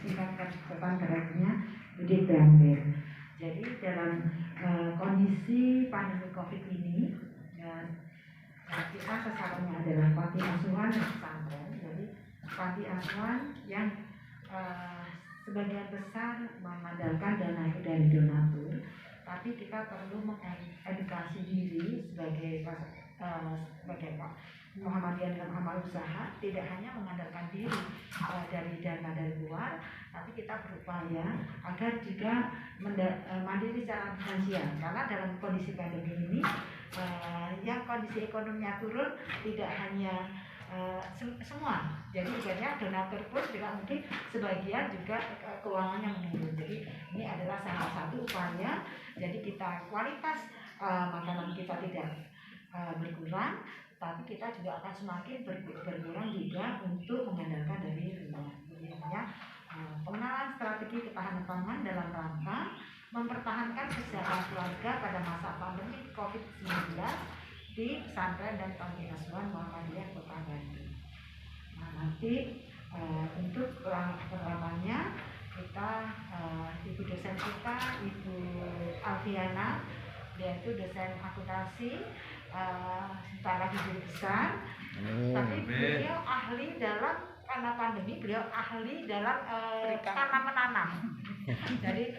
tingkat kecepatan geraknya di dumbbell. Jadi dalam kondisi pandemi COVID ini, kita sasarannya adalah panti asuhan dan pesantren. Jadi panti asuhan yang sebagian besar mengandalkan dana itu dari donatur, tapi kita perlu mengedukasi diri sebagai Muhammadiyah dalam amal usaha, tidak hanya mengandalkan diri dari dana dari luar, tapi kita berupaya agar juga mandiri secara finansial. Karena dalam kondisi pandemi ini, yang kondisi ekonominya turun, tidak hanya semua. Jadi banyak donatur pun juga mungkin sebagian juga keuangannya menurun. Jadi ini adalah salah satu upaya. Jadi kita kualitas makanan kita tidak berkurang, tapi kita juga akan semakin berkurang juga untuk mengandalkan dari luar. Jadi pengenalan strategi ketahanan pangan dalam rangka mempertahankan kesejahteraan keluarga pada masa pandemi COVID-19 di pesantren dan panti asuhan Muhammadiyah Kota Bandung. Nah, nanti untuk penerapannya kita ibu dosen kita, Ibu Alfiana, dia itu dosen akuntansi secara guru besar, tapi beliau ahli dalam, karena pandemi beliau ahli dalam tanam menanam. Jadi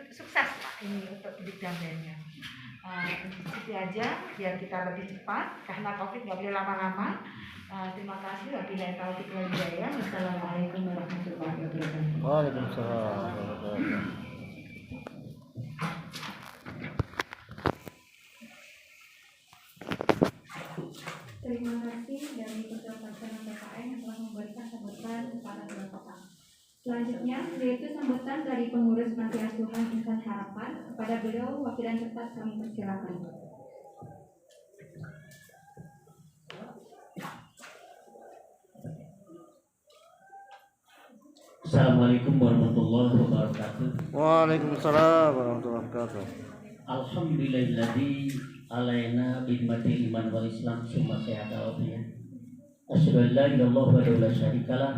sukses Pak ini untuk bidangnya. Itu aja biar kita lebih cepat, karena COVID nggak boleh lama-lama. Terima kasih. Wabillahi taufiq wal hidayah. Wassalamualaikum warahmatullahi wabarakatuh. Waalaikumsalam warahmatullahi wabarakatuh. Terima kasih dari Ketua Pelaksana PKN yang telah memberikan sambutan kepada Bapak. Selanjutnya, yaitu sambutan dari pengurus Panti Asuhan Insan Harapan. Kepada beliau, wakilan cepat kami persilakan. Assalamualaikum warahmatullahi wabarakatuh. Waalaikumsalam warahmatullahi wabarakatuh. Alhamdulillahilladzi alaina bidmati iman wal islam summa sehat alafiyah. Asyhadu an la ilaha illallah wa la syarikalah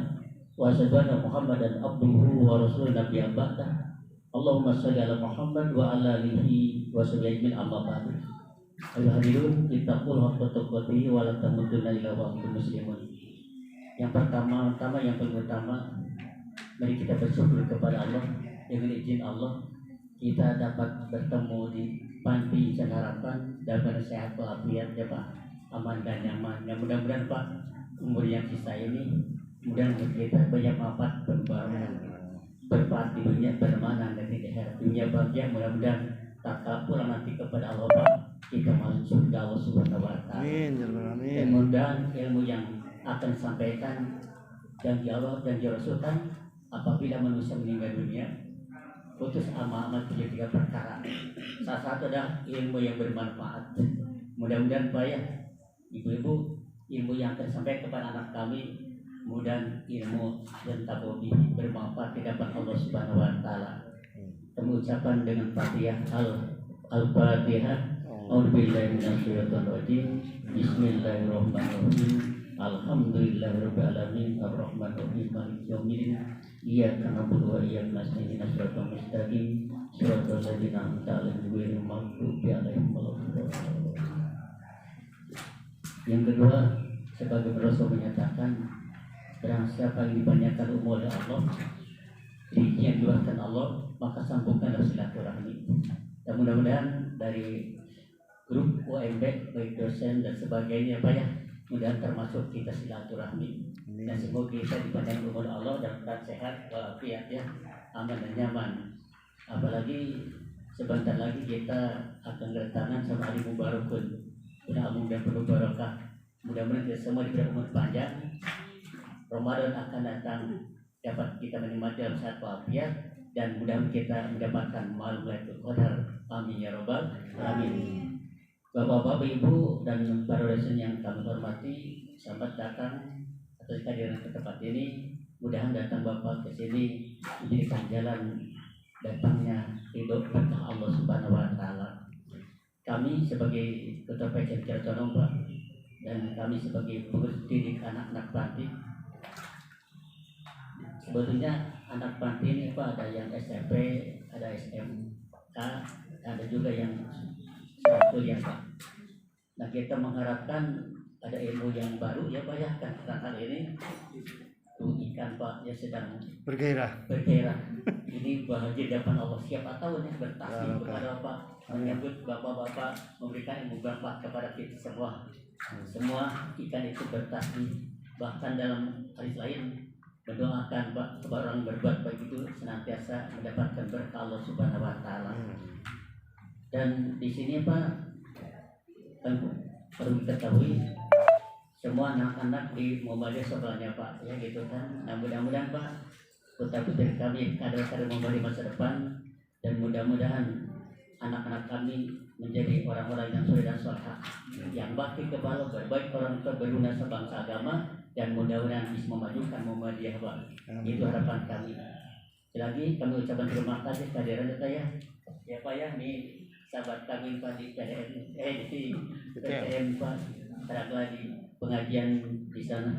wa asyhadu anna Muhammadan abduhu wa rasuluhu nabiyyan ba'da. Allahumma shalli ala Muhammad wa ala alihi wa sahbihi amma ba'du. Ayuhal hadirin, ittaqul haqqa tuqatih wa la tamutunna illa wa antum muslimun. Yang pertama, yang paling utama, mari kita bersyukur kepada Allah. Dengan izin Allah kita dapat bertemu di Panti Insan Harapan dalam sehat walafiat ya Pak, aman dan nyaman. Ya mudah-mudahan Pak, umur yang sisa ini mudah-mudahan kita banyak manfaat bermanfaat di dunia, bermanfaat dan di akhirat. Dunia bahagia, mudah-mudahan tak pulang nanti kepada Allah Pak, kita masuk surga Allah Subhanahu wa taala. Amin. Dan mudah-mudahan ilmu yang akan disampaikan dan Allah dan Rasulkan apabila manusia meninggal dunia, putus amal 3 perkara. Salah satu adalah ilmu yang bermanfaat. Mudah-mudahan Pak ya, ibu-ibu, ilmu yang akan disampaikan kepada anak kami, mudah ilmu dan tabobi bermanfaat di hadapan Allah Subhanahu wa taala. Mengucapkan dengan Fatihah Al-Fatihah. A'udzubillahi minasyaitonir rajim. Bismillahirrahmanirrahim. Alhamdulillahirabbil alamin arrahmanir rahim maliki yaumiddin iyyaka na'budu wa iyyaka nasta'in ihdinas siratal mustaqim siratal ladzina an'amta 'alaihim ghairil maghdubi 'alaihim waladdallin. Yang kedua, sebagai Rasul menyatakan barang siapa yang dibanyakan umur oleh Allah, rezeki yang diluaskan Allah, maka sambungkanlah silaturahmi. Dan mudah-mudahan dari grup UMB baik dosen dan sebagainya Pak ya, mudah termasuk kita silaturahmi dan semoga kita dipandang umur Allah dan tetap sehat walafiat ya, aman dan nyaman. Apalagi sebentar lagi kita akan bertangan sama Ali Mubarakun, mudah-mudahan penuh barokah, mudah-mudahan kita semua diberi umur panjang, Ramadan akan datang dapat kita menikmati dalam sehat walafiat dan mudah-mudahan kita mendapatkan malam Lailatul Qadar. Amin ya rabbal alamin. Bapak-bapak, ibu dan para dosen yang kami hormati, selamat datang atas kehadiran ke tempat ini. Mudah-mudahan datang Bapak ke sini menjadikan jalan datangnya ridho berkah Allah Subhanahu wa taala. Kami sebagai Ketua PCM Cirebon Pak, dan kami sebagai pengurus didik anak-anak panti, sebetulnya anak panti ini Pak ada yang SMP, ada SMK, ada juga yang satu ya Pak. Nah kita mengharapkan ada ilmu yang baru ya Pak ya, kan tentang hal ini tuh ikan Pak ya sedang Bergairah. Ini bahagia di hadapan Allah, siapa tahu nih bertasbih kepada Bapak, menyambut Bapak-bapak, memberikan ilmu bermanfaat kepada kita semua. Semua ikan itu bertasbih, bahkan dalam hadis lain mendoakan Pak kepada orang berbuat baik itu senantiasa mendapatkan berkah Allah Subhanahu wa taala. Dan di sini Pak kan perlu diketahui semua anak-anak di Muhammadiyah sekolahnya Pak ya gitu kan. Nah mudah-mudahan Pak putra-putri kami kader-kader Muhammadiyah masa depan, dan mudah-mudahan anak-anak kami menjadi orang-orang yang soleh dan saleh, yang bakti kepada berbaik orang tua, berguna sebangsa agama, dan mudah-mudahan bisa memajukan Muhammadiyah Pak. Itu harapan kami. Lagi kami ucapkan terima kasih kehadiran kita ya Pak ya, ini sahabat kami Pak di PDN di PTM Pak, pada di pengajian di sana.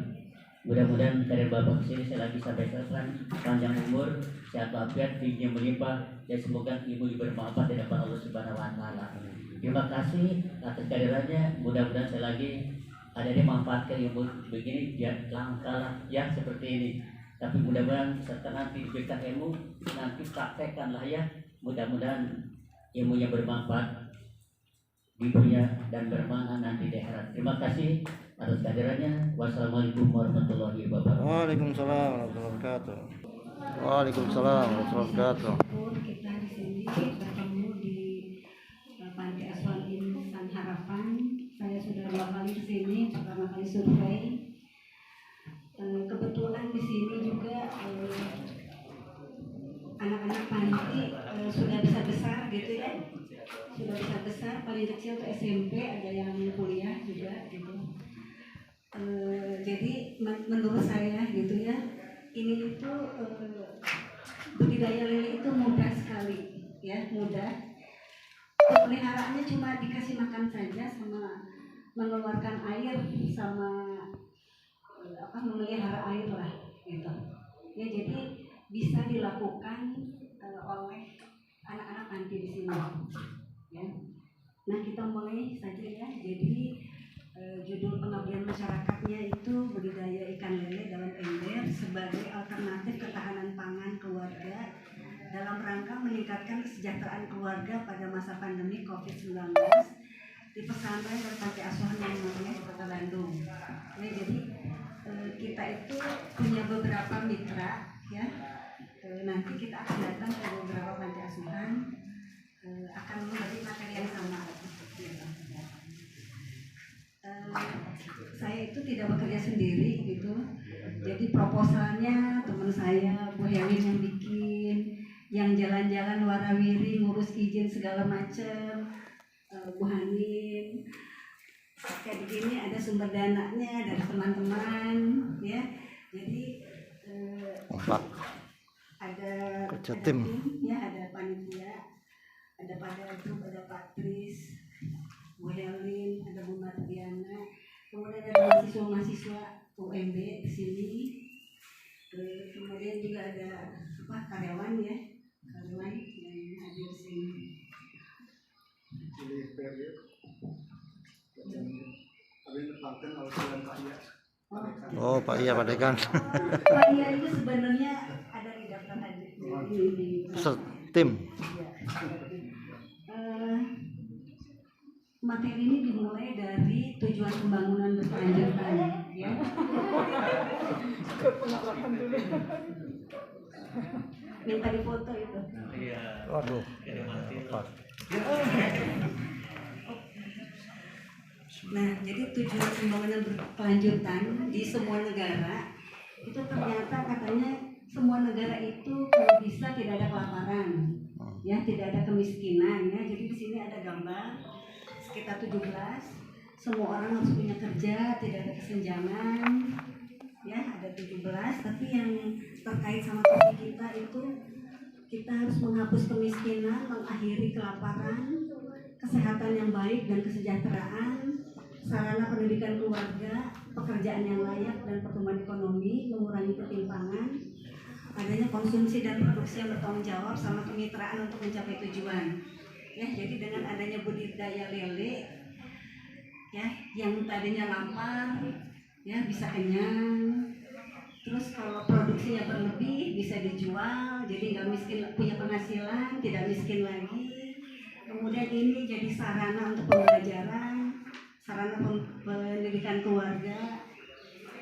Mudah-mudahan karir Bapak kesini saya lagi sampaikan panjang umur, sehat walafiat, tinggi melimpah, dan semoga ibu bermanfaat di hadapan Allah Subhanahu wa taala. Terima kasih atas kehadirannya. Mudah-mudahan saya lagi ada yang memanfaatkan ilmu begini dia langkah ya seperti ini. Tapi mudah-mudahan setelah nanti diberikan ilmu, nanti praktekkanlah ya. Mudah-mudahan ilmunya bermanfaat di dunia dan bermanfaat nanti di akhirat. Terima kasih atas kehadirannya. Wassalamualaikum warahmatullahi wabarakatuh. Waalaikumsalam warahmatullahi wabarakatuh. Waalaikumsalam warahmatullahi wabarakatuh. Kita di sini bertemu di Panti Asuhan Insan Harapan. Saya sudah 2 kali ke sini, pertama kali survei. Kebetulan di sini juga anak-anak panti sudah besar gitu ya, sudah besar, paling kecil tuh SMP, ada yang kuliah juga gitu. Jadi menurut saya gitu ya, ini itu budidaya lele itu mudah sekali ya, mudah. Pemeliharaannya cuma dikasih makan saja, sama mengeluarkan air, sama memelihara air lah gitu ya. Jadi bisa dilakukan oleh anak-anak panti di sini ya. Nah kita mulai saja ya. Jadi judul pengabdian masyarakatnya itu budidaya ikan lele dalam ember sebagai alternatif ketahanan pangan keluarga dalam rangka meningkatkan kesejahteraan keluarga pada masa pandemi COVID-19 di pesantren dan panti asuhan yang namanya di Kota Bandung. Ya, jadi kita itu punya beberapa mitra ya. Nanti kita akan datang ke beberapa panti asuhan, akan membagi materi yang sama. Saya itu tidak bekerja sendiri gitu. Jadi proposalnya teman saya Bu Hewin yang bikin, yang jalan-jalan warawiri ngurus izin segala macam, Bu Hanin. Kayak begini ada sumber dananya dari teman-teman ya. Jadi ada tim ya, ada panitia, ada pada grup, ada Pak Tris, Bu Helin, ada Bu Mardiana, kemudian ada mahasiswa UMB di sini, kemudian juga ada karyawan ya, karyawan yang hadir di sini. Oh Pak Iya, Pak Dekan. Pak Iya itu sebenarnya ada di daftar hadir di tim. Materi ini dimulai dari tujuan pembangunan berkelanjutan ya. Pengalaman dulu. Minta difoto itu. Waduh. Nah, jadi tujuan pembangunan berkelanjutan di semua negara itu ternyata katanya semua negara itu kalau bisa tidak ada kelaparan, ya, tidak ada kemiskinan, ya. Jadi di sini ada gambar sekitar 17, semua orang harus punya kerja, tidak ada kesenjangan, ya, ada 17. Tapi yang terkait sama topik kita itu kita harus menghapus kemiskinan, mengakhiri kelaparan, kesehatan yang baik dan kesejahteraan, sarana pendidikan keluarga, pekerjaan yang layak dan pertumbuhan ekonomi, mengurangi ketimpangan, adanya konsumsi dan produksi yang bertanggung jawab sama kemitraan untuk mencapai tujuan. Ya, jadi dengan adanya budidaya lele, ya, yang tadinya lapar, ya bisa kenyang. Terus kalau produksinya berlebih bisa dijual, jadi nggak miskin, punya penghasilan, tidak miskin lagi. Kemudian ini jadi sarana untuk pembelajaran, sarana pendidikan keluarga.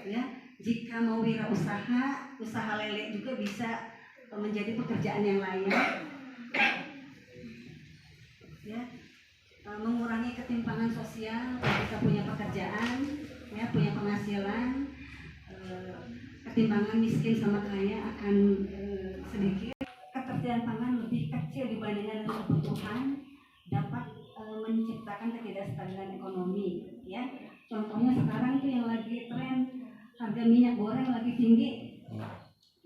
Ya, jika mau wirausaha, usaha lele juga bisa menjadi pekerjaan yang layak. Ya, mengurangi ketimpangan sosial, kita punya pekerjaan, ya, punya penghasilan, ketimpangan miskin sama kaya akan sedikit. Ketersediaan pangan lebih kecil dibandingkan dengan kebutuhan, dapat menciptakan ketidakstabilan ekonomi. Ya, contohnya sekarang tuh yang lagi tren harga minyak goreng lagi tinggi.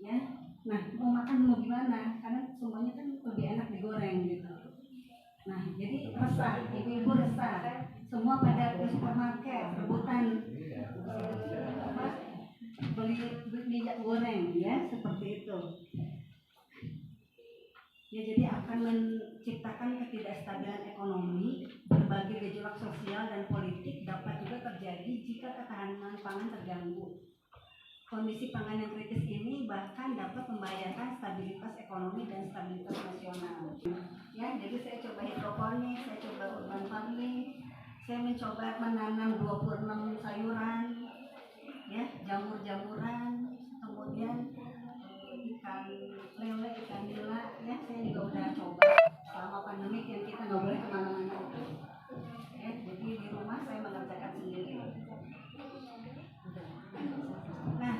Ya, nah mau makan mau gimana? Karena semuanya kan lebih enak digoreng gitu. Nah, jadi resah, ibu-ibu resah, semua pada ke supermarket, rebutan beli minyak goreng, ya, seperti itu. Ya, jadi akan menciptakan ketidakstabilan ekonomi, berbagai gejolak sosial dan politik dapat juga terjadi jika ketahanan pangan terganggu. Kondisi pangan yang kritis ini bahkan dapat membahayakan stabilitas ekonomi dan stabilitas nasional. Ya, jadi saya coba hidroponik, saya coba urban farming, saya mencoba menanam 26 sayuran, ya, jamur-jamuran, kemudian ikan lele, ikan nila, ya, saya juga udah coba selama pandemi yang kita nggak boleh kemana-mana. Ya, jadi di rumah saya mengerjakan sendiri. Nah,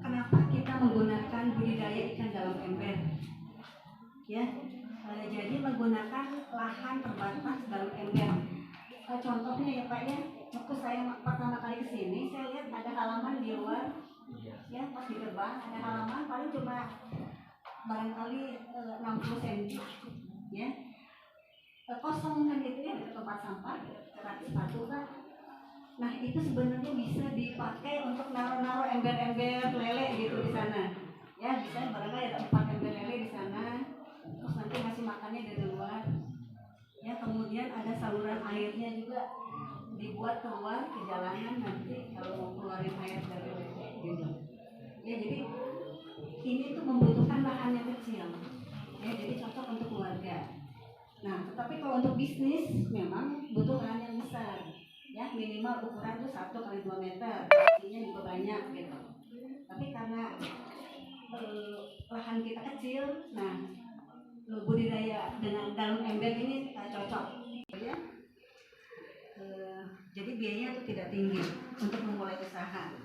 kenapa kita menggunakan budidaya ikan dalam ember? Ya, jadi menggunakan lahan terbatas dalam ember. Contohnya ya Pak, ya, waktu saya pertama kali kesini, saya lihat ada halaman di luar, ya, pas di gerbang ada halaman paling cuma barangkali 60 cm, ya, kosong kan gitu ya, tempat sampah, rak sepatu kan. Nah, itu sebenarnya bisa dipakai untuk naruh-naruh ember-ember lele gitu di sana. Ya, bisa barangkali ada 4 ember lele di sana. Terus nanti ngasih makannya dari luar. Ya, kemudian ada saluran airnya juga dibuat keluar ke jalanan nanti kalau mau keluarin air dari lele gitu. Ya, jadi ini tuh membutuhkan lahan yang kecil. Ya, jadi cocok untuk keluarga. Nah, tetapi kalau untuk bisnis memang butuh lahan yang besar. Ya, minimal ukuran tuh 1 kali 2 meter, isinya juga banyak gitu. Tapi karena lahan kita kecil, nah budidaya dengan dalam ember ini cocok. Ya, jadi biayanya tuh tidak tinggi untuk memulai usaha.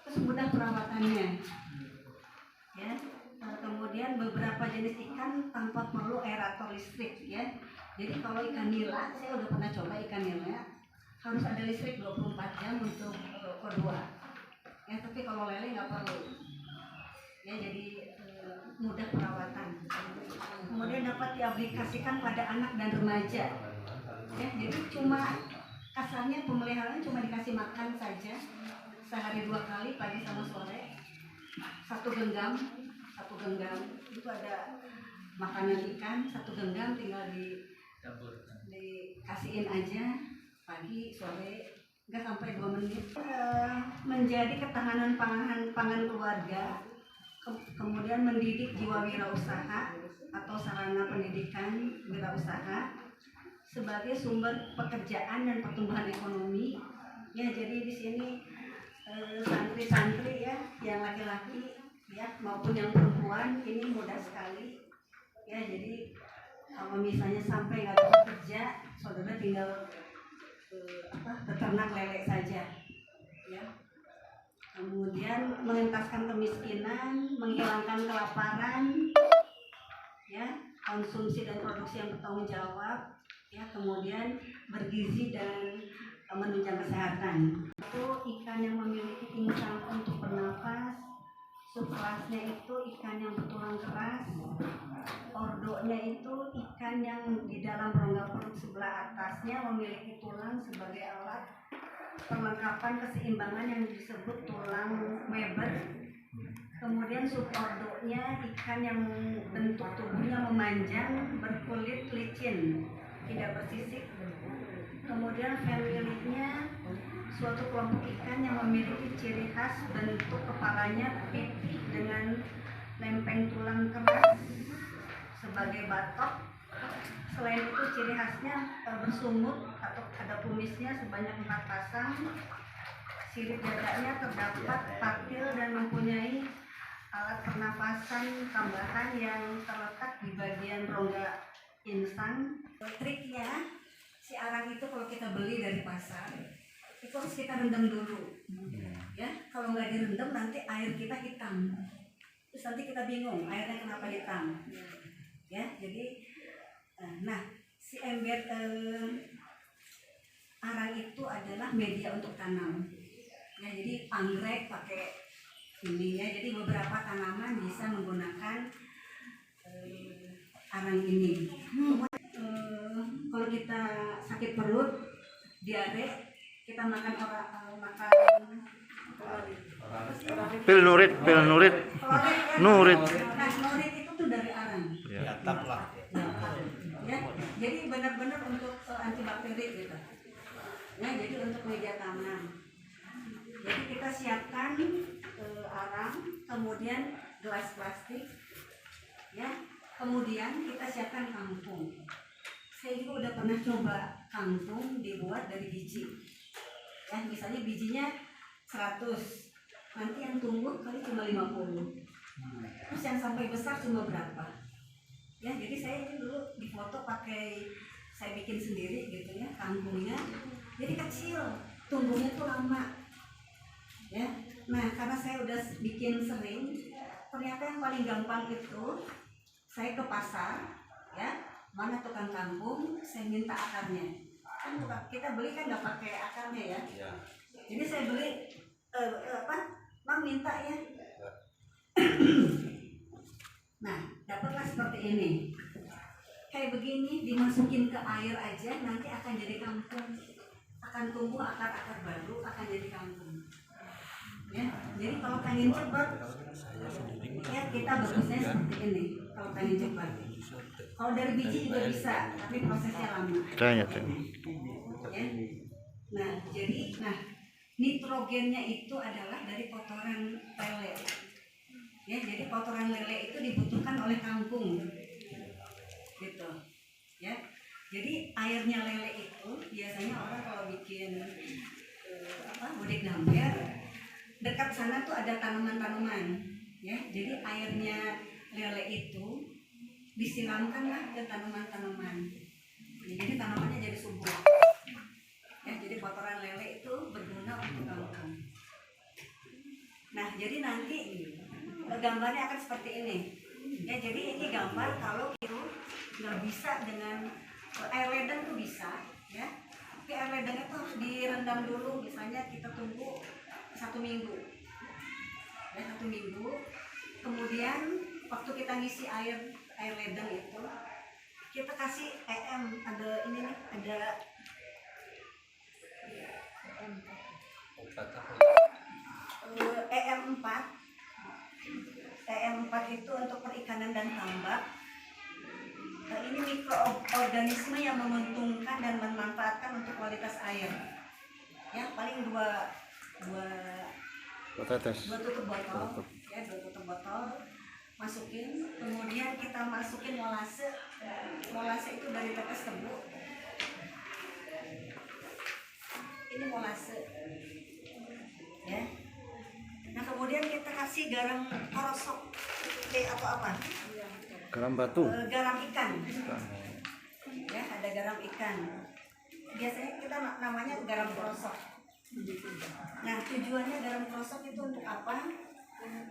Terus mudah perawatannya. Ya, kemudian beberapa jenis ikan tanpa perlu aerator listrik. Ya, jadi kalau ikan nila, saya udah pernah coba ikan nila. Harus ada listrik 24 jam untuk kedua. Ya, tapi kalau lele nggak perlu. Ya, jadi mudah perawatan. Kemudian dapat diaplikasikan pada anak dan remaja. Ya, jadi cuma kasarnya pemeliharaan cuma dikasih makan saja sehari 2 kali, pagi sama sore. 1 genggam itu ada makanan ikan, 1 genggam tinggal dikasihin aja. Pagi, sore, nggak sampai 2 menit. Menjadi ketahanan pangan keluarga, kemudian mendidik jiwa wirausaha atau sarana pendidikan wirausaha sebagai sumber pekerjaan dan pertumbuhan ekonomi. Ya, jadi di sini santri-santri, ya, yang laki-laki, ya, maupun yang perempuan ini mudah sekali. Ya, jadi kalau misalnya sampai nggak dapat kerja, saudara tinggal beternak lele saja, ya. Kemudian mengentaskan kemiskinan, menghilangkan kelaparan, ya, konsumsi dan produksi yang bertanggung jawab, ya, kemudian bergizi dan menunjang kesehatan. Itu ikan yang memiliki insang untuk bernafas, subkelasnya itu ikan yang bertulang keras, ordonya itu ikan yang di dalam rongga perut sebelah atasnya memiliki tulang sebagai alat perlengkapan keseimbangan yang disebut tulang Weber. Kemudian subordonya ikan yang bentuk tubuhnya memanjang, berkulit licin, tidak bersisik. Kemudian familinya suatu kelompok ikan yang memiliki ciri khas bentuk kepalanya pipih dengan lempeng tulang keras sebagai batok. Selain itu ciri khasnya bersungut atau ada kumisnya sebanyak 4 pasang. Sirip dadanya terdapat patil dan mempunyai alat pernapasan tambahan yang terletak di bagian rongga insang. Triknya, si arang itu kalau kita beli dari pasar, itu harus kita rendam dulu. Ya, kalau nggak direndam nanti air kita hitam. Terus nanti kita bingung airnya kenapa hitam. Ya, jadi, nah si ember arang itu adalah media untuk tanam. Ya, jadi anggrek pakai ini ya, jadi beberapa tanaman bisa menggunakan arang ini. Kalau kita sakit perut, diare, kita makan Pil nurit. kloret, Nurit. Nah, kloret itu tuh dari arang. Ya. Ya, jadi benar-benar untuk antibakteri gitu. Ya, jadi untuk media tanam. Jadi kita siapkan arang, kemudian gelas plastik, ya. Kemudian kita siapkan kangkung. Saya juga udah pernah coba kangkung dibuat dari biji. Ya, misalnya bijinya 100, nanti yang tumbuh kali cuma 50. Terus yang sampai besar cuma berapa? Ya, jadi saya ini dulu difoto pakai, saya bikin sendiri gitu ya, kangkungnya. Jadi kecil, tumbuhnya tuh lama. Ya, nah karena saya udah bikin sering, ternyata yang paling gampang itu saya ke pasar, ya, mana tukang kangkung, saya minta akarnya. Kan kita beli kan nggak pakai akarnya ya. Jadi saya beli Mang minta ya. Nah, dapatlah seperti ini. Kayak begini dimasukin ke air aja nanti akan jadi kangkung. Akan tumbuh akar-akar baru, akan jadi kangkung. Ya, jadi kalau pengen cepat, ya kita bagusnya seperti ini. Kalau pengen cepat, kalau dari biji juga bisa, tapi prosesnya lama. Tanya. Ya. Nah, jadi, nitrogennya itu adalah dari kotoran lele. Ya, jadi kotoran lele itu dibutuhkan oleh kangkung, gitu. Ya, jadi airnya lele itu biasanya orang kalau bikin bodeg gamber, dekat sana tuh ada tanaman-tanaman, ya. Jadi airnya lele itu disiramkanlah ke tanaman-tanaman. Jadi tanamannya jadi subur. Ya, jadi kotoran lele itu berguna untuk kangkung. Nah, jadi nanti gambarnya akan seperti ini. Ya, jadi ini gambar kalau itu nggak bisa dengan air ledeng tuh bisa, ya. Tapi air ledeng itu harus direndam dulu, misalnya kita tunggu 1 minggu, ya 1 minggu. Kemudian waktu kita ngisi air ledeng itu kita kasih ada ini nih, ada EM4 itu untuk perikanan dan tambak. Ini mikroorganisme yang menguntungkan dan memanfaatkan untuk kualitas air. Ya, paling dua tutup botol, ya 2 tutup botol, masukin. Kemudian kita masukin molase. Molase itu dari tetes tebu. Ini molase, ya. Nah, kemudian kita kasih garam korosok atau apa? Garam batu. Garam ikan. Ya, ada garam ikan. Biasanya kita namanya garam korosok. Nah, tujuannya garam korosok itu untuk apa?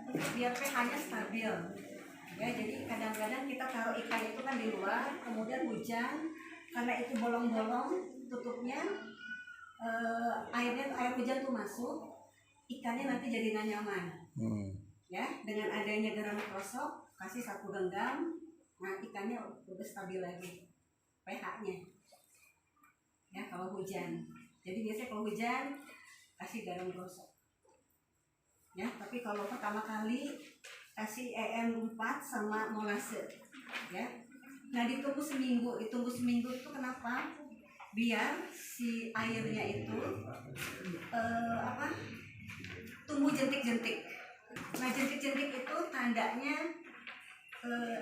Untuk biar pH-nya stabil. Ya, jadi kadang-kadang kita taruh ikan itu kan di luar, kemudian hujan, karena itu bolong-bolong tutupnya, air hujan tuh masuk, ikannya nanti jadi nggak nyaman. Ya, dengan adanya garam korosok, kasih 1 genggam, nah ikannya udah stabil lagi pH-nya. Ya, kalau hujan. Jadi biasanya kalau hujan kasih garam korosok. Ya, tapi kalau pertama kali kasih EM 4 sama molase, ya. Nah, ditunggu seminggu itu kenapa? Biar si airnya itu tumbuh jentik-jentik. Nah, jentik-jentik itu tandanya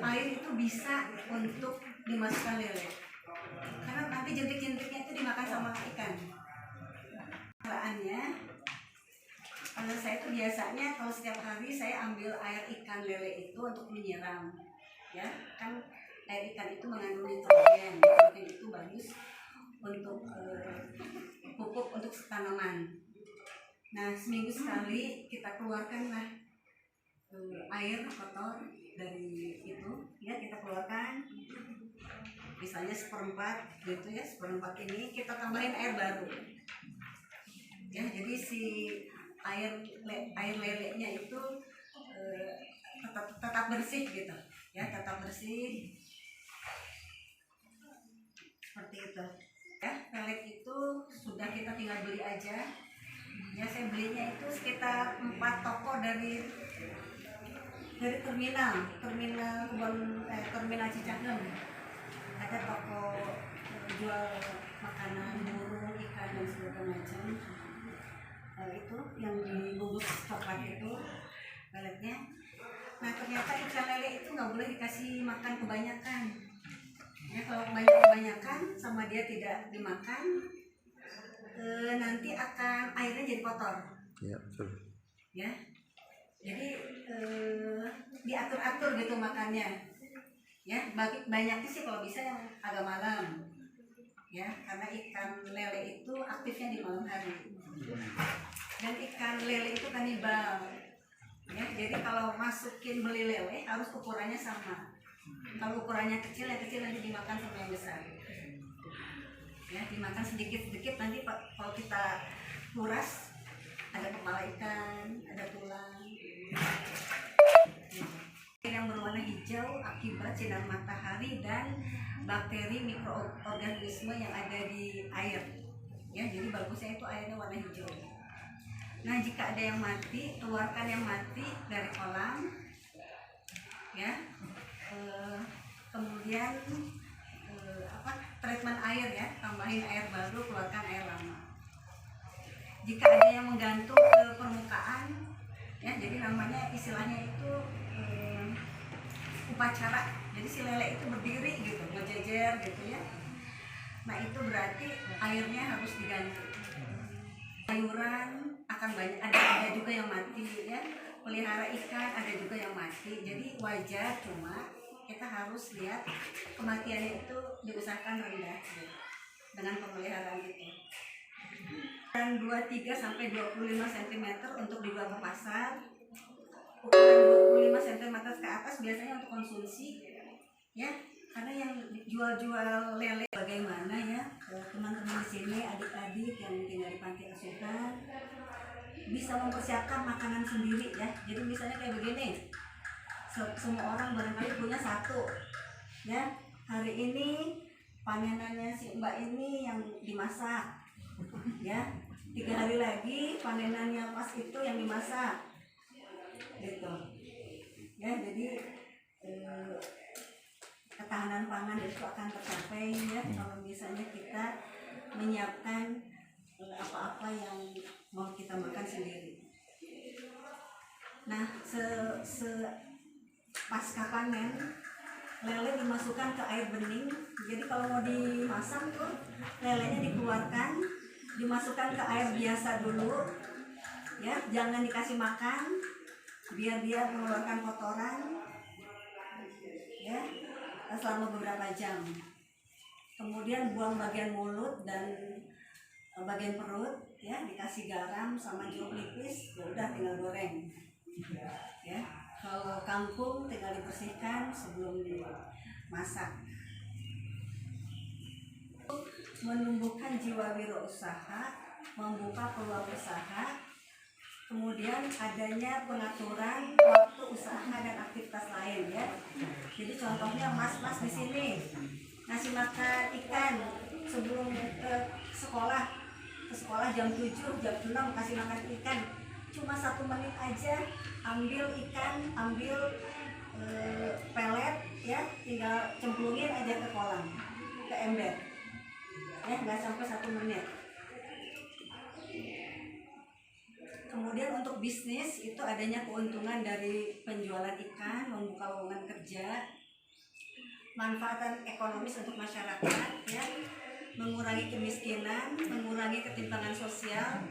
air itu bisa untuk dimasukkan lele. Karena nanti jentik-jentiknya itu dimakan sama ikan. Caranya, saya itu biasanya kalau setiap hari saya ambil air ikan lele itu untuk menyiram, ya kan air ikan itu mengandung nitrogen itu bagus untuk pupuk untuk tanaman. Nah, seminggu sekali kita keluarkanlah air kotor dari itu, ya kita keluarkan misalnya 1/4 gitu ya, 1/4 ini kita tambahin air baru, ya. Jadi si air lelenya itu tetap bersih gitu, ya, tetap bersih seperti itu, ya. Lele itu sudah kita tinggal beli aja, ya. Saya belinya itu sekitar 4 toko dari terminal Cicahem. Ada toko jual makanan burung, ikan dan segala macam. Itu yang dibungkus coklat itu leletnya. Nah, ternyata ikan lele itu nggak boleh dikasih makan kebanyakan, ya. Kalau kebanyakan sama dia tidak dimakan, nanti akan airnya jadi kotor, Ya, betul. ya. Jadi diatur-atur gitu makannya, ya. Banyaknya sih kalau bisa yang agak malam, ya, karena ikan lele itu aktifnya di malam hari. Dan ikan lele itu kanibal, ya. Jadi kalau masukin beli lele harus ukurannya sama. Kalau ukurannya kecil, yang kecil nanti dimakan sama yang besar, ya. Dimakan sedikit-sedikit, nanti kalau kita kuras ada kepala ikan, ada tulang. Yang berwarna hijau akibat sinar matahari dan bakteri mikroorganisme yang ada di air, ya. Jadi bagusnya itu airnya warna hijau. Nah, jika ada yang mati, keluarkan yang mati dari kolam, ya. Kemudian treatment air, ya, tambahin air baru, keluarkan air lama. Jika ada yang menggantung ke permukaan, ya, jadi namanya istilahnya itu upacara. Jadi si lele itu berdiri gitu, ngejejer gitu, ya. Nah, itu berarti airnya harus diganti. Sayuran akan banyak, ada juga yang mati, ya. Pelihara ikan ada juga yang mati. Jadi wajar, cuma kita harus lihat kematiannya itu diusahakan rendah, gitu, dengan pemeliharaan itu. Dan 23 sampai 25 cm untuk dibawa ke pasar. Ukuran 25 cm ke atas biasanya untuk konsumsi, ya. Karena yang jual-jual lele bagaimana, ya, teman-teman di sini, adik-adik yang tinggal di panti asuhan bisa mempersiapkan makanan sendiri, ya. Jadi misalnya kayak begini, semua orang barangkali punya satu, ya. Hari ini panenannya si mbak ini yang dimasak, ya. 3 hari lagi panenannya pas itu yang dimasak, gitu, ya. Jadi ketahanan pangan itu akan tercapai, ya, kalau misalnya kita menyiapkan apa-apa yang mau kita makan sendiri. Nah, pasca panen lele dimasukkan ke air bening. Jadi kalau mau dimasak tuh lelenya dikeluarkan, dimasukkan ke air biasa dulu, ya, jangan dikasih makan biar dia mengeluarkan kotoran, ya, selama beberapa jam. Kemudian buang bagian mulut dan bagian perut, ya, dikasih garam sama jeruk nipis, ya udah tinggal goreng, ya. Kalau kangkung tinggal dibersihkan sebelum dimasak. Menumbuhkan jiwa wirausaha, membuka peluang usaha, kemudian adanya pengaturan waktu usaha dan aktivitas lain, ya. Jadi contohnya mas-mas di sini ngasih makan ikan sebelum ke sekolah jam 7, jam 6 kasih makan ikan, cuma 1 menit aja ambil ikan, ambil pelet ya, tinggal cemplungin aja ke kolam, ke ember ya, nggak sampai 1 menit. Kemudian untuk bisnis itu adanya keuntungan dari penjualan ikan, membuka lowongan kerja, manfaat ekonomis untuk masyarakat ya, mengurangi kemiskinan, mengurangi ketimpangan sosial,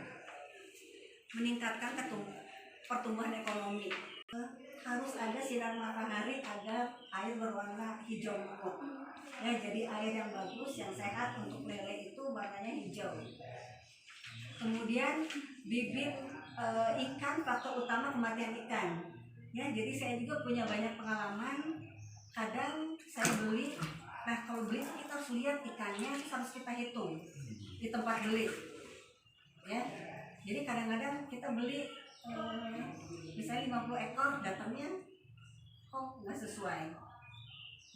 meningkatkan pertumbuhan ekonomi. Harus ada sinar matahari agar air berwarna hijau muda ya, jadi air yang bagus, yang sehat untuk lele itu warnanya hijau. Kemudian bibit ikan, faktor utama kematian ikan ya, jadi saya juga punya banyak pengalaman. Kadang saya beli, nah kalau beli kita harus lihat ikannya, harus kita hitung di tempat beli ya. Jadi kadang-kadang kita beli misalnya 50 ekor, datangnya kok nggak sesuai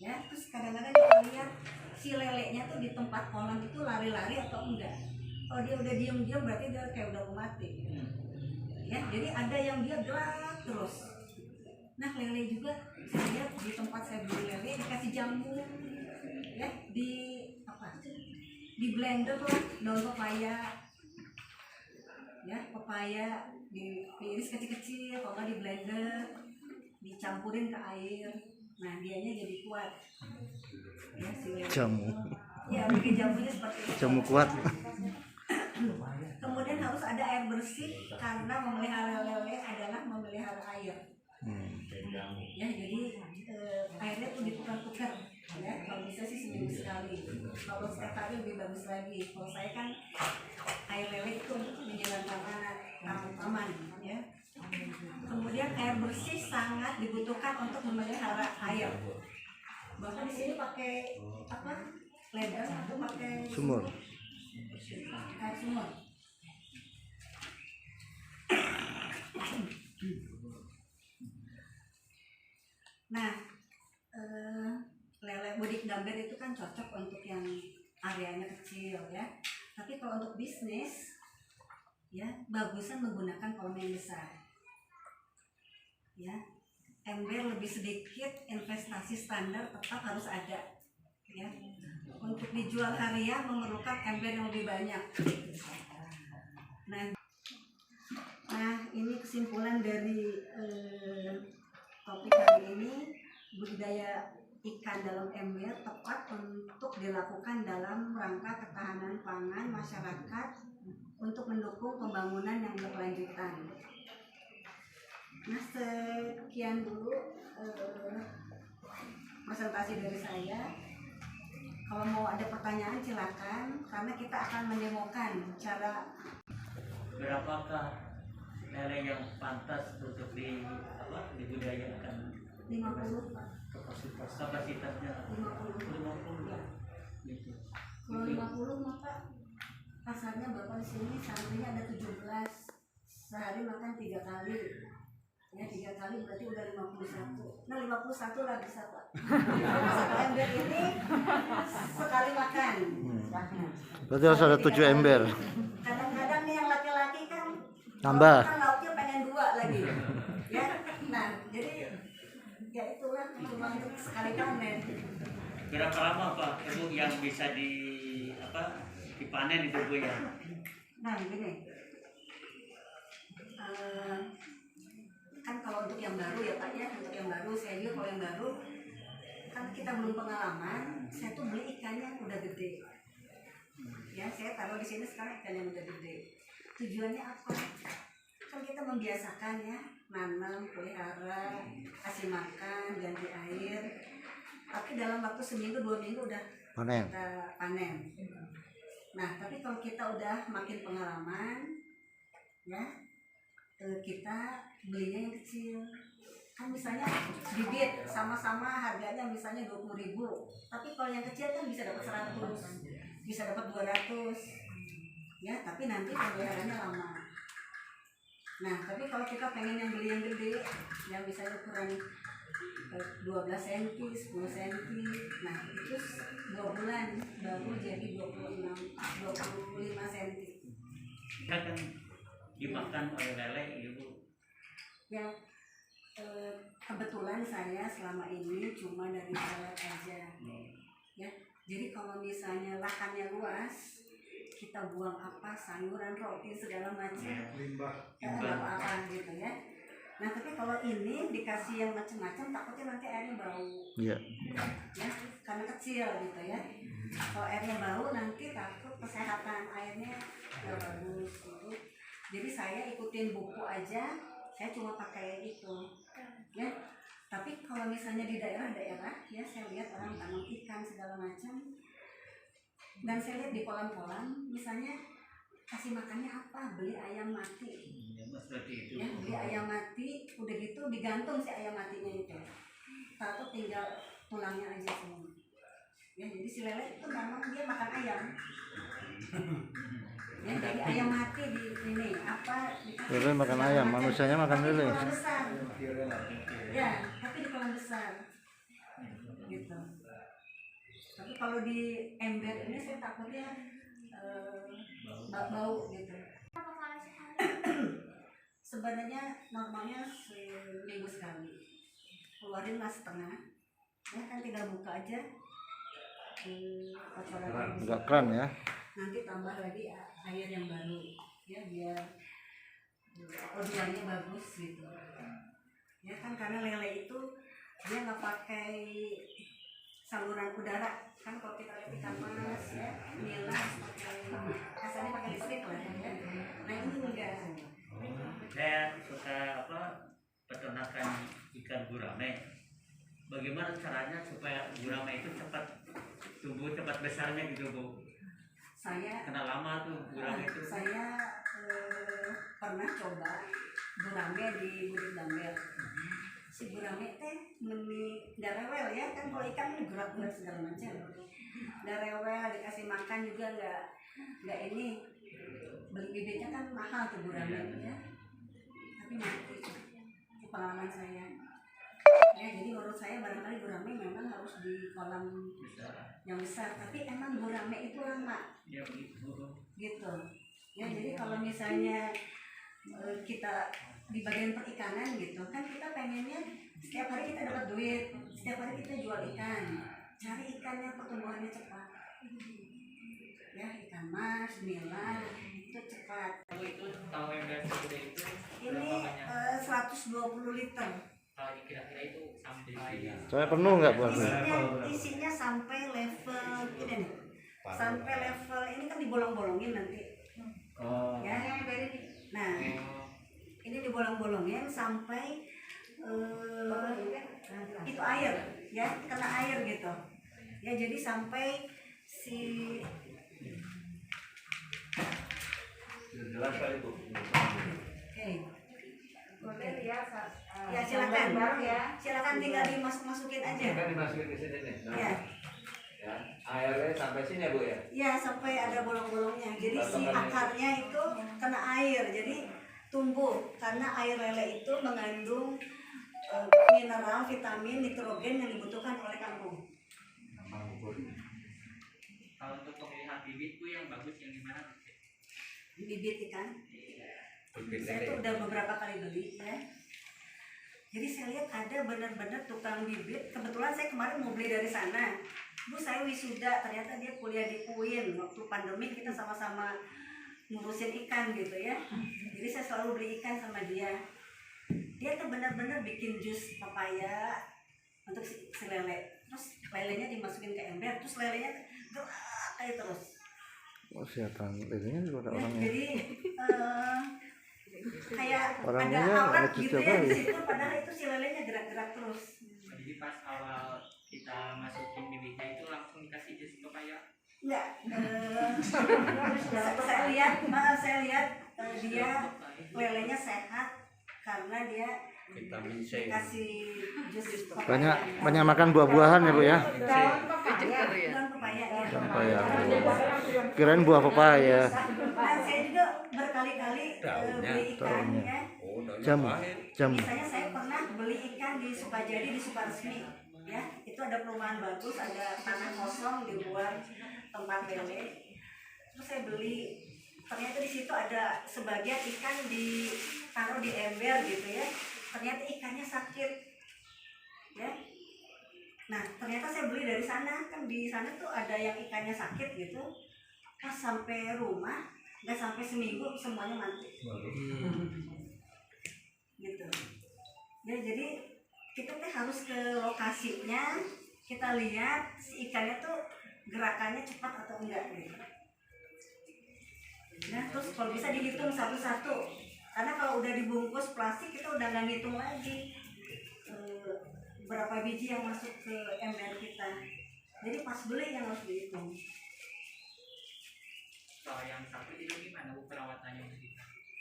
ya. Terus kadang-kadang kita lihat si lelenya tuh di tempat kolam itu lari-lari atau enggak. Kalau dia udah diem-diem berarti dia kayak udah mau mati ya. Jadi ada yang dia gerak terus. Nah lele juga saya lihat di tempat saya beli lele dikasih jamu ya, di blender lah daun pepaya ya, pepaya diiris kecil-kecil, kalau nggak di blender dicampurin ke air, nah dianya jadi kuat ya, si lele Jamu. ya, bikin jamunya seperti itu. Jamu kuat. Kemudian harus ada air bersih karena memelihara lele adalah memelihara air ya. Jadi airnya tuh ditukar-tukar ya, kalau bisa sih seminggu sekali, kalau setiap hari lebih bagus lagi. Kalau saya kan air lele itu menjaga taman ya. Kemudian air bersih sangat dibutuhkan untuk memelihara air. Bahkan di sini pakai apa, ledeng atau pakai Sumur. air sumur. Nah, lele budik damber itu kan cocok untuk yang areanya kecil ya. Tapi kalau untuk bisnis ya, bagusan menggunakan kolam yang besar ya. Ember lebih sedikit, investasi standar tetap harus ada ya. Untuk dijual harian memerlukan ember yang lebih banyak. Nah ini kesimpulan dari topik hari ini. Budidaya ikan dalam ember tepat untuk dilakukan dalam rangka ketahanan pangan masyarakat untuk mendukung pembangunan yang berkelanjutan. Nah sekian dulu presentasi dari saya. Kalau mau ada pertanyaan silakan, karena kita akan mendemokan cara. Berapakah lele yang pantas untuk dibudidayakan? 50 Kapasitasnya 50 ya. gitu. Kalau 50 maka pasarnya Bapak di sini santrinya ada 17, sehari makan 3 kali ya, 3 kali berarti udah 51. Nah 51 lah bisa Pak. Satu ember ini sekali makan. Berarti harus ada 7 ember. Kadang-kadang nih yang laki-laki kan Tambah. kan lauknya pengen 2 lagi ya. Nah jadi ya itulah cuma untuk sekali panen. Berapa lama Pak itu yang bisa dipanen itu Bu ya? Nah gini, kan kalau untuk yang baru ya Pak ya, untuk yang baru saya juga kalau yang baru kan kita belum pengalaman, saya tuh beli ikannya udah gede ya, saya taruh di sini sekarang ikan yang udah gede. Tujuannya apa? Kan kita membiasakan ya, nanam, pelihara, kasih makan, ganti air. Tapi dalam waktu seminggu 2 minggu udah Panen. kita panen. Nah tapi kalau kita udah makin pengalaman ya, kita belinya yang kecil. Kan misalnya bibit sama-sama harganya misalnya 20.000, tapi kalau yang kecil kan bisa dapat 100, bisa dapat 200 ya, tapi nanti pemeliharannya lama. Nah tapi kalau kita pengen yang beli yang gede, yang misalnya ukuran 12 cm, 10 cm, nah itu 2 bulan baru jadi 25 cm. Kan dimakan oleh lele ibu? Ya, kebetulan saya selama ini cuma dari salad aja. Ya, jadi kalau misalnya lahannya luas, kita buang apa, sayuran, roti, segala macam, apa gitu ya. Nah tapi kalau ini dikasih yang macam-macam, takutnya nanti airnya bau. Iya. Ya, karena kecil gitu ya. Kalau airnya bau nanti takut kesehatan airnya nggak bagus gitu. Jadi saya ikutin buku aja, saya cuma pakai itu ya. Tapi kalau misalnya di daerah-daerah ya, saya lihat orang tanam ikan segala macam, dan saya lihat di kolam-kolam misalnya kasih makannya apa, beli ayam mati ya, beli ayam mati, udah gitu digantung si ayam matinya itu, atau tinggal tulangnya aja semua ya. Jadi si lele itu memang dia makan ayam ya. Jadi ayam mati di ini apa, Lele makan ayam, manusianya makan tapi lele. di kolam besar ya, tapi di kolam besar gitu. Tapi kalau di ember ini saya takutnya bau gitu. Sebenarnya normalnya seminggu sekali, keluarin lah setengah ya, kan tinggal buka aja kotoran Enggak kran ya. nanti tambah lagi air yang baru ya, biar audionya bagus gitu ya kan. Karena lele itu dia nggak pakai saluran udara kan. Kalau kita lihat ikan mas ya, nila kasarnya pakai listrik lah ya. Nah ini enggak. Saya suka peternakan ikan gurame. Bagaimana caranya supaya gurame itu cepat tumbuh, cepat besarnya gitu Bu? Saya Kena lama tuh gurame itu. Saya pernah coba gurame di Budik Dambel. Si gurame teh nggak rewel ya kan. Kalau ikan kan gerak-gerak segala macam, nggak rewel, dikasih makan juga nggak ini. Beli bibitnya kan mahal tuh gurame ya, tapi mati. Itu pengalaman saya ya. Jadi menurut saya barangkali gurame memang harus di kolam yang besar, tapi emang gurame itu lama Ya begitu. gitu ya. Jadi kalau misalnya kita di bagian perikanan gitu kan, kita pengennya setiap hari kita dapat duit, setiap hari kita jual ikan, cari ikan yang pertumbuhannya cepat ya. Ikan mas, nila itu cepat. Itu tahu ember segede itu Ini 120 liter. Kira-kira itu sampai Saya penuh nggak Bu? Isinya sampai level ini nih, sampai level ini kan dibolong-bolongin nanti ya. Nah ini dibolong-bolongin sampai itu air ya, kena air gitu ya. Jadi sampai si jelas kali Bu. oke. Boleh ya, Ya silakan, bareng ya. silakan tinggal dimasukin aja Kan dimasukin ke sini nih. Nah, ya. ya. Airnya sampai sini ya Bu ya. Ya sampai ada bolong-bolongnya. Jadi si akarnya itu kena air, jadi tumbuh. Karena air lele itu mengandung mineral, vitamin, nitrogen yang dibutuhkan oleh kangkung. kalau untuk pemilihan bibit Bu yang bagus yang gimana? Bibit ikan. Saya tuh udah beberapa kali beli ya. Jadi saya lihat ada benar-benar tukang bibit. Kebetulan saya kemarin mau beli dari sana. Bu, saya wisuda, ternyata dia kuliah di UIN. Waktu pandemi kita sama-sama ngurusin ikan gitu ya. Jadi saya selalu beli ikan sama dia. Dia tuh benar-benar bikin jus pepaya untuk si lele. Terus lelenya dimasukin ke ember, terus lelenya gerak kayak terus. Oh, siapa lelenya juga ada Ya, orangnya. jadi kayak Orangnya ada alat lucu gitu ya sekali. di situ, padahal itu si lelenya gerak-gerak terus. Jadi pas awal kita masukin bibitnya itu langsung dikasih jus pepaya. Enggak, saya lihat dia lelenya sehat karena dia Vitamin C. dikasih jus pepaya. Banyak makan buah-buahan ya Bu ya. Daun pepaya. Daun pepaya ya. Pepaya. Kirain buah pepaya. Nah, saya juga berkali-kali beli ikan ya. Oh, Jamu. Misalnya saya pernah beli ikan di Sukajadi, di Sukaresmi ya. Itu ada perumahan bagus, ada tanah kosong di luar tempat lele. Terus saya beli, ternyata di situ situ ada sebagian ikan ditaruh di ember gitu ya. Ternyata ikannya sakit, ya. Nah ternyata saya beli dari sana, kan di sana tuh ada yang ikannya sakit gitu. Pas sampai rumah nggak sampai seminggu semuanya mati. Gitu. Ya jadi kita tuh harus ke lokasinya, kita lihat si ikannya tuh gerakannya cepat atau enggak gitu. Nah terus kalau bisa dihitung satu-satu, karena kalau udah dibungkus plastik kita udah nggak ngitung lagi berapa biji yang masuk ke ember kita. Jadi pas beli yang harus dihitung. Kalau yang sakit itu gimana Bu perawatannya?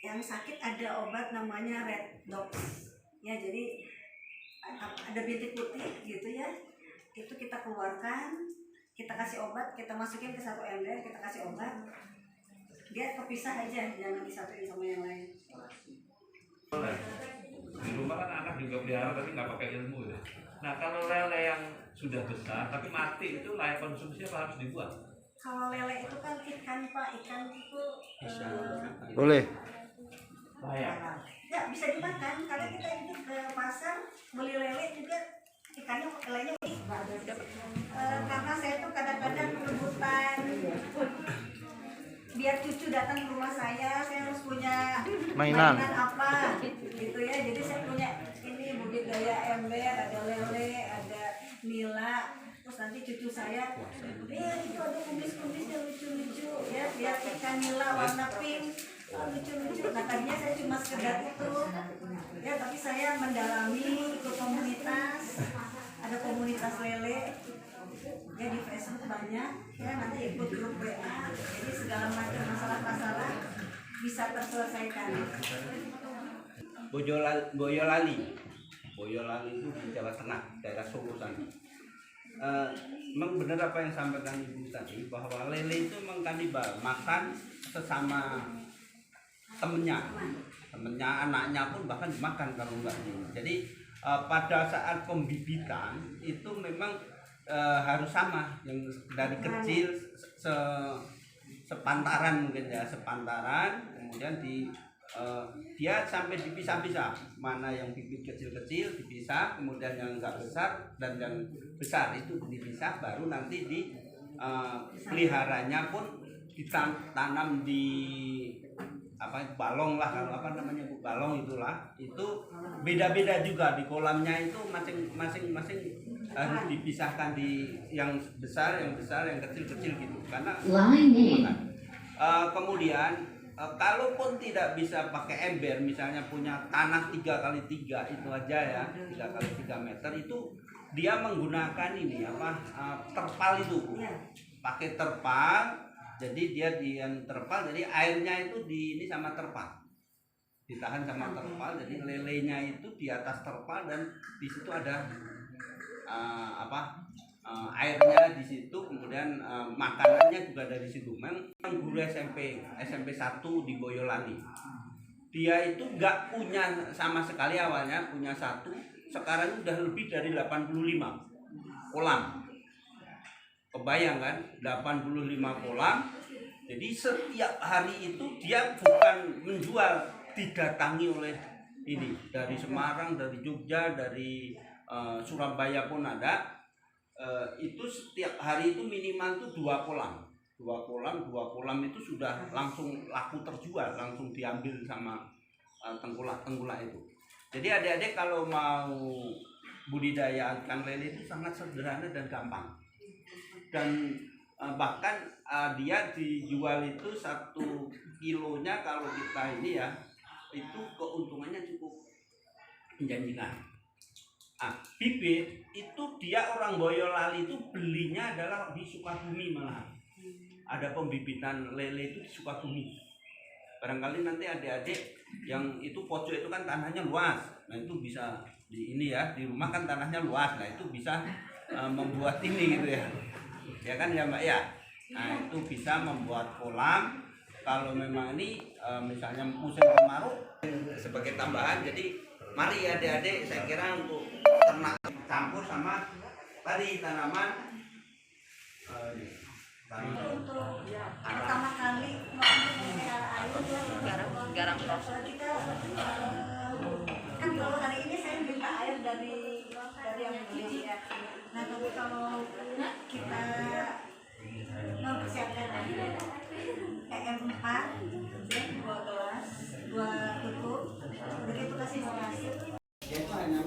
Yang sakit ada obat namanya Red Dox. Ya jadi ada bintik putih gitu ya. Itu kita keluarkan, kita kasih obat, kita masukin ke satu ember, kita kasih obat. Dia kepisah aja, jangan disatuin sama yang lain. Di rumah kan anak juga pelihara tapi nggak pakai ilmu ya. Nah kalau lele yang sudah besar tapi mati itu layak konsumsi apa harus dibuang? Kalau lele itu kan ikan Pak, ikan itu Boleh. Layak. ya bisa dimakan. Karena kita itu ke pasar beli lele juga ikannya lelenya karena saya tuh kadang-kadang rebutan biar cucu datang ke rumah saya harus punya Mainan. apa gitu ya. Jadi saya punya ini budidaya ember, ada lele, ada nila. Terus nanti cucu saya, itu ada kumis-kumis yang lucu-lucu ya, lihat ikan nila warna pink, lucu-lucu. Nah tadinya saya cuma sekedar itu, ya tapi saya mendalami ikut komunitas, ada komunitas lele, ya di Facebook banyak, ya nanti ikut grup WA, jadi segala macam masalah-masalah bisa terselesaikan. Boyolali itu di Jawa Tengah, daerah Solo sana. Memang benar apa yang sampaikan Ibu tadi, bahwa lele itu memang kanibal, makan sesama temennya, anaknya pun bahkan dimakan kalau enggak. Jadi pada saat pembibitan itu memang harus sama, yang dari kecil sepantaran mungkin ya, kemudian dia sampai dipisah-pisah, mana yang bibit kecil-kecil dipisah, kemudian yang enggak besar dan yang besar itu dipisah, baru nanti peliharanya pun ditanam di balong lah, kalau balong itulah, itu beda-beda juga di kolamnya, itu masing-masing harus dipisahkan, di yang besar, yang kecil-kecil gitu, karena kemudian kalaupun tidak bisa pakai ember, misalnya punya tanah 3x3 itu aja ya, 3x3 meter, itu dia menggunakan ini terpal itu, pakai terpal. Jadi dia di yang terpal, jadi airnya itu ini sama terpal, ditahan sama terpal. Jadi lelenya itu di atas terpal dan di situ ada airnya di situ, kemudian makanannya juga dari situ. Memang guru SMP 1 di Boyolali, dia itu nggak punya sama sekali, awalnya punya 1, sekarang udah lebih dari 85 kolam. Kebayang kan, 85 kolam. Jadi setiap hari itu dia bukan menjual, didatangi oleh ini dari Semarang, dari Jogja, dari Surabaya pun ada. Itu setiap hari itu minimal tuh 2 kolam itu sudah langsung laku terjual, langsung diambil sama tengkulak itu. Jadi adik-adik kalau mau budidaya ikan lele itu sangat sederhana dan gampang, dan bahkan dia dijual itu 1 kilonya kalau kita ini ya, itu keuntungannya cukup menjanjikan. Bibit itu dia orang Boyolali itu belinya adalah di Sukabumi, malah ada pembibitan lele itu di Sukabumi. Barangkali nanti adik-adik yang itu pojok itu kan tanahnya luas, nah itu bisa di ini ya, di rumah kan tanahnya luas, nah itu bisa membuat ini gitu ya, ya kan ya Mbak ya. Nah itu bisa membuat kolam kalau memang ini misalnya musim kemarau sebagai tambahan. Jadi mari adik-adik, saya kira untuk ternak campur sama tadi tanaman untuk pertama kali mau pelihara ayam kita kan kalau hari ini saya minta air dari yang beli. Nah tapi kalau kita mempersiapkan EM4 dua gelas, 2 tutup, begitu kasih lokasi. Itu hanya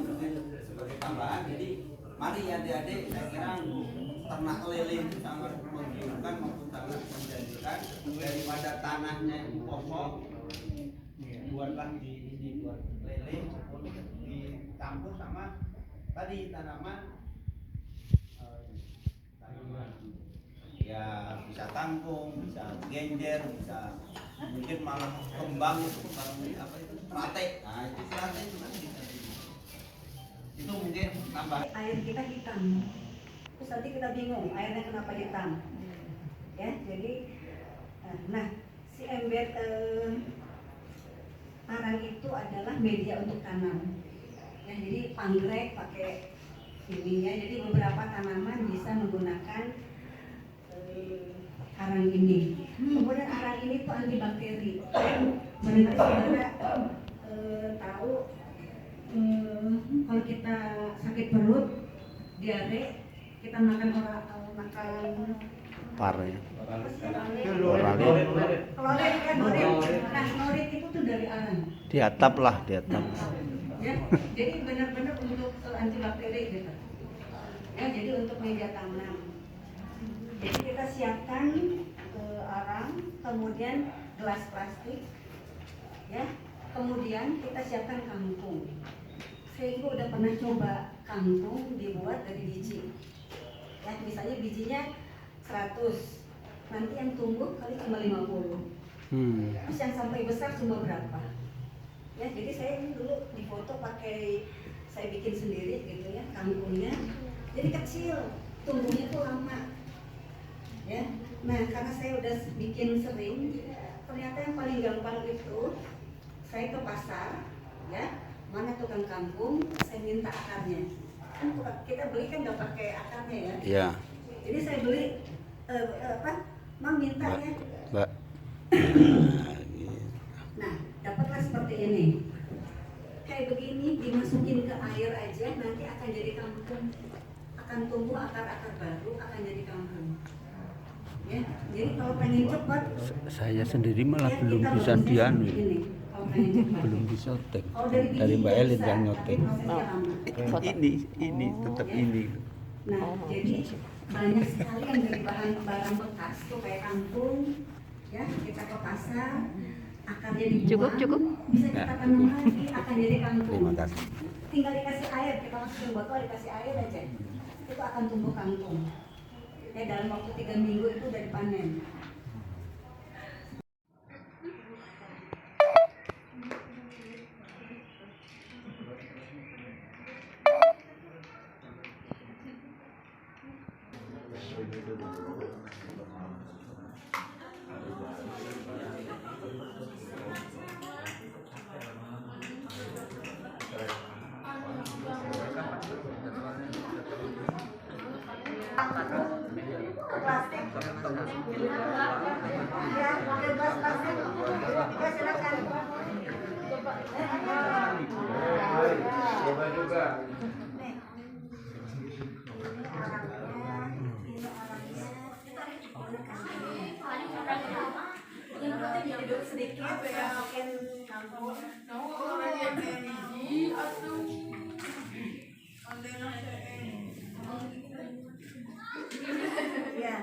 sebagai tambahan. Jadi mari adik-adik, saya kira ternak lele itu sangat membingungkan maupun sangat menjanjikan. Daripada tanahnya itu kosong, buatlah dibuat lele maupun dicampur sama tadi tanaman ya, bisa tangkung, bisa genjer, bisa mungkin malah kembang itu apa itu plate. Nah itu plate itu kan bisa itu mungkin tambah. Air kita hitam, terus nanti kita bingung airnya kenapa hitam, ya. Jadi nah si ember arang itu adalah media untuk tanam, ya. Jadi panggrek pakai ininya, jadi beberapa tanaman bisa menggunakan arang ini. Kemudian arang ini tuh antibakteri. Mereka saudara tahu kalau kita sakit perut, diare, kita makan Parnya. kloret kan, norit. Nah, norit itu tuh dari arang. Di atap lah, di atap. Ya, jadi benar-benar untuk antibakteri gitu. Ya, jadi untuk media tanam. Jadi kita siapkan arang, kemudian gelas plastik, ya. Kemudian kita siapkan kangkung. Saya juga udah pernah coba kangkung dibuat dari biji. Ya, misalnya bijinya 100, nanti yang tumbuh kali cuma 50. Terus yang sampai besar cuma berapa? Ya, jadi saya ini dulu difoto pakai, saya bikin sendiri gitu ya, kangkungnya. Jadi kecil, tumbuhnya tuh lama. Ya, nah karena saya udah bikin sering, ternyata yang paling gampang itu saya ke pasar, ya, mana tukang kangkung, saya minta akarnya. Kan kita beli kan nggak pakai akarnya ya. Iya. Jadi saya beli Mam minta ya. Mbak. Nah, dapatlah seperti ini. Kayak begini dimasukin ke air aja, nanti akan jadi kangkung, akan tumbuh akar-akar baru, akan jadi kangkung. Ya, jadi kalau pengen cepat, Saya sendiri malah ya, belum kita bisa prosesnya dianu. seperti ini, kalau pengen cepat. Belum bisa tek. Kalau Dari biji Mbak Elin bisa, yang tapi nyotek. prosesnya lama. Ini tetap ini. Nah, jadi banyak sekali yang dari bahan barang bekas tuh kayak kangkung, ya kita ke pasar, akarnya dibuang, bisa kita tanam lagi, akan jadi kangkung. Terima kasih. Tinggal dikasih air, kita masukin botol, dikasih air aja, itu akan tumbuh kangkung. Ya, dalam waktu 3 minggu itu udah dipanen. Plastik. Ya, bebas plastik. Ya, silakan. Coba juga. Duduk sedikit, saya mungkin kangkung. Ya.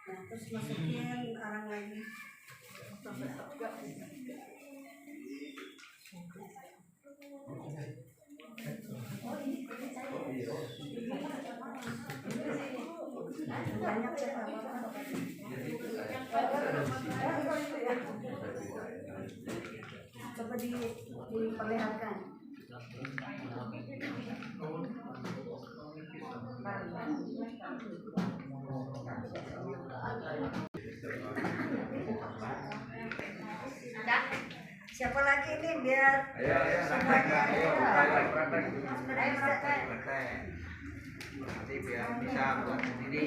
Nah, terus masukin arang lagi. Banyak ya, coba diperlihatkan. Siapa lagi ini biar semuanya praktek. Nanti biar bisa buat sendiri.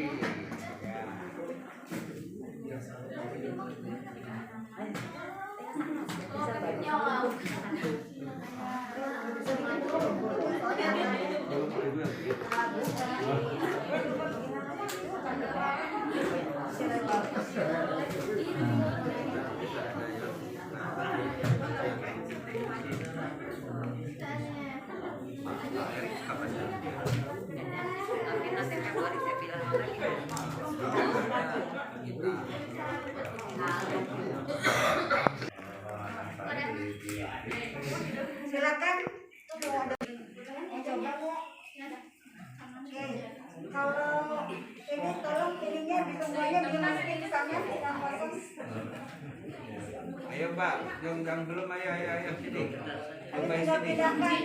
Ayo Pak, yang belum ayo sini. Ayo Coba tinggal sini. pindahkan.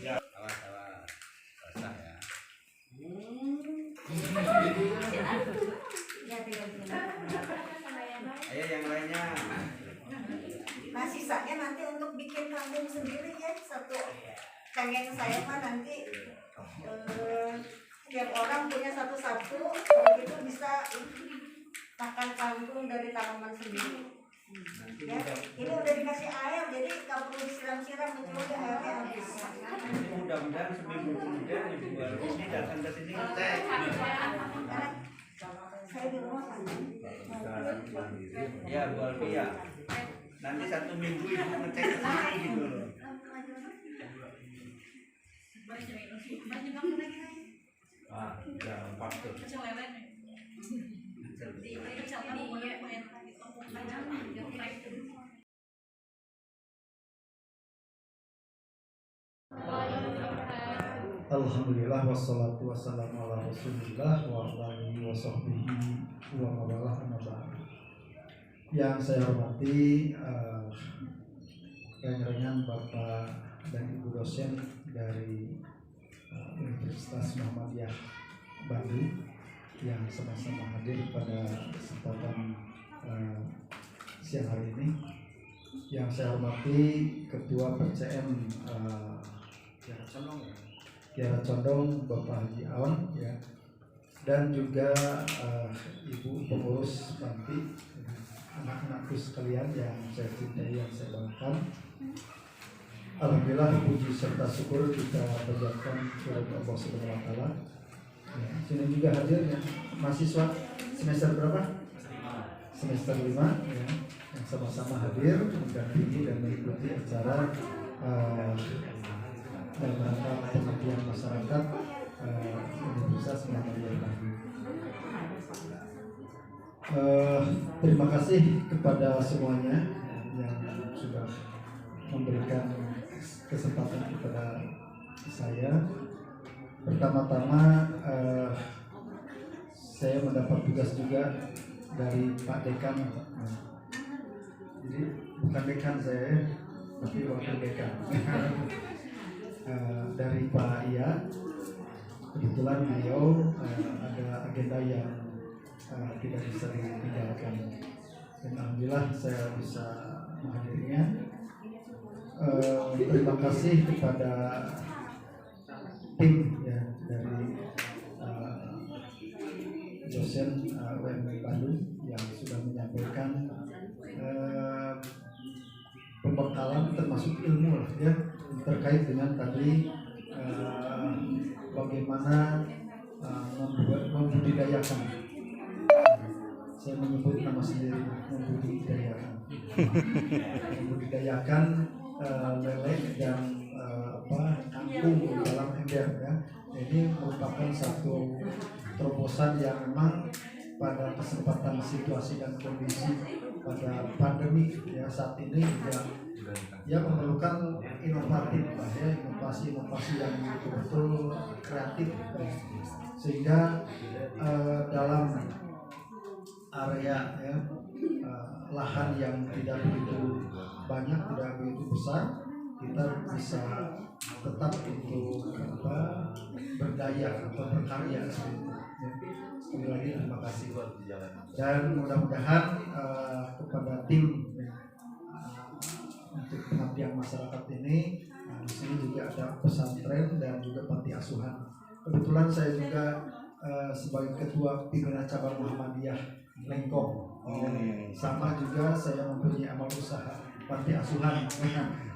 Ya, awas. Basah ya. Ya, tinggal pindahkan. Ayo yang lainnya. Nah, sisanya nanti untuk bikin kangkung sendiri ya, satu kangen saya mah nanti tiap orang punya satu-satu, begitu bisa makan kangkung dari tanaman sendiri. Ya, ini udah dikasih air, jadi nggak perlu disiram-siram, kecuali airnya habis. Mudah-mudahan seminggu kemudian Ibu Baru ini datang ke sini ngecek. Saya di rumah kan. Ya Bu Alfi ya. Nanti 1 minggu Ibu ngecek ke sini gitu loh. Jangan faktor. Alhamdulillah wassalatu wassalamu ala rasulillah wa ala alihi wa sahbihi wa mawalah amma ba'd. Yang saya hormati rekan-rekan Bapak dan Ibu dosen dari Universitas Muhammadiyah Bandung yang sama-sama hadir pada kesempatan siang hari ini. Yang saya hormati Ketua PCM Kiara Condong Bapak Haji Awan ya, dan juga Ibu pengurus panti, anak-anakku sekalian yang saya cintai, yang saya banggakan. Alhamdulillah puji serta syukur kita panjatkan kepada Allah Subhanahu wa taala. Ya, sini juga hadir ya mahasiswa semester berapa? Semester 5 ya, yang sama-sama hadir mendampingi dan mengikuti acara dalam rangka pengabdian masyarakat Universitas Muhammadiyah Bandung. Terima kasih kepada semuanya yang sudah memberikan kesempatan kepada saya. Pertama-tama saya mendapat tugas juga dari Pak Dekan. Jadi bukan dekan saya, tapi wakil dekan. Dari Pak Iya, kebetulan beliau ada agenda yang tidak bisa ditinggalkan, dan alhamdulillah saya bisa menghadirinya. Terima kasih kepada tim ya dari dosen UMB Bandung yang sudah menyampaikan pembekalan termasuk ilmu lah ya, terkait dengan tadi bagaimana membudidayakan. Saya menyebut nama sendiri, membudidayakan lele dan kangkung di dalam ember ya. Ini merupakan satu terobosan yang memang pada kesempatan situasi dan kondisi pada pandemi ya saat ini ya memerlukan inovatif ya, inovasi yang betul-betul kreatif ya. Sehingga dalam area ya, lahan yang tidak begitu banyak, tidak begitu besar, kita bisa tetap untuk berdaya atau berkarya seperti itu. Sekali lagi terima kasih dan mudah-mudahan kepada tim untuk pengabdian masyarakat ini di sini juga ada pesantren dan juga panti asuhan. Kebetulan saya juga sebagai ketua pimpinan cabang Muhammadiyah Lengkong. Sama juga saya mempunyai amal usaha panti asuhan.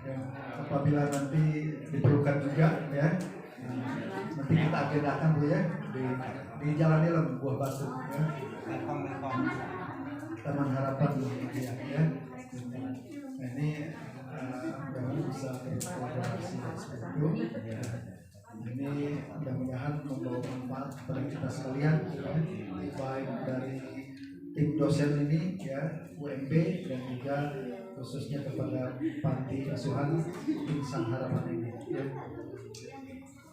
Ya, apabila nanti diperlukan juga ya, nanti kita agendakan Bu ya di Jalan Ilem Buah Batu ya, Taman Harapan ya. Nah, ini bisa berkolaborasi seperti itu. Ini mudah-mudahan membawa manfaat kepada kita sekalian ya, baik dari tim dosen ini ya UMB dan juga khususnya kepada panti asuhan Insan Harapan ini ya.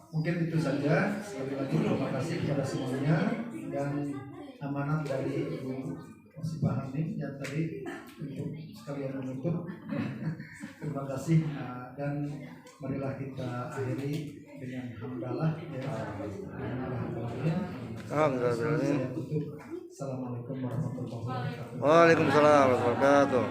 Mungkin itu saja. Sekali lagi terima kasih kepada semuanya, dan amanat dari Ibu masih pahami yang tadi untuk sekalian menutup. Terima kasih dan marilah kita akhiri dengan hamdalah ya. Alhamdulillah. Saya tutup. Assalamualaikum warahmatullahi wabarakatuh. Waalaikumsalam warahmatullahi wabarakatuh.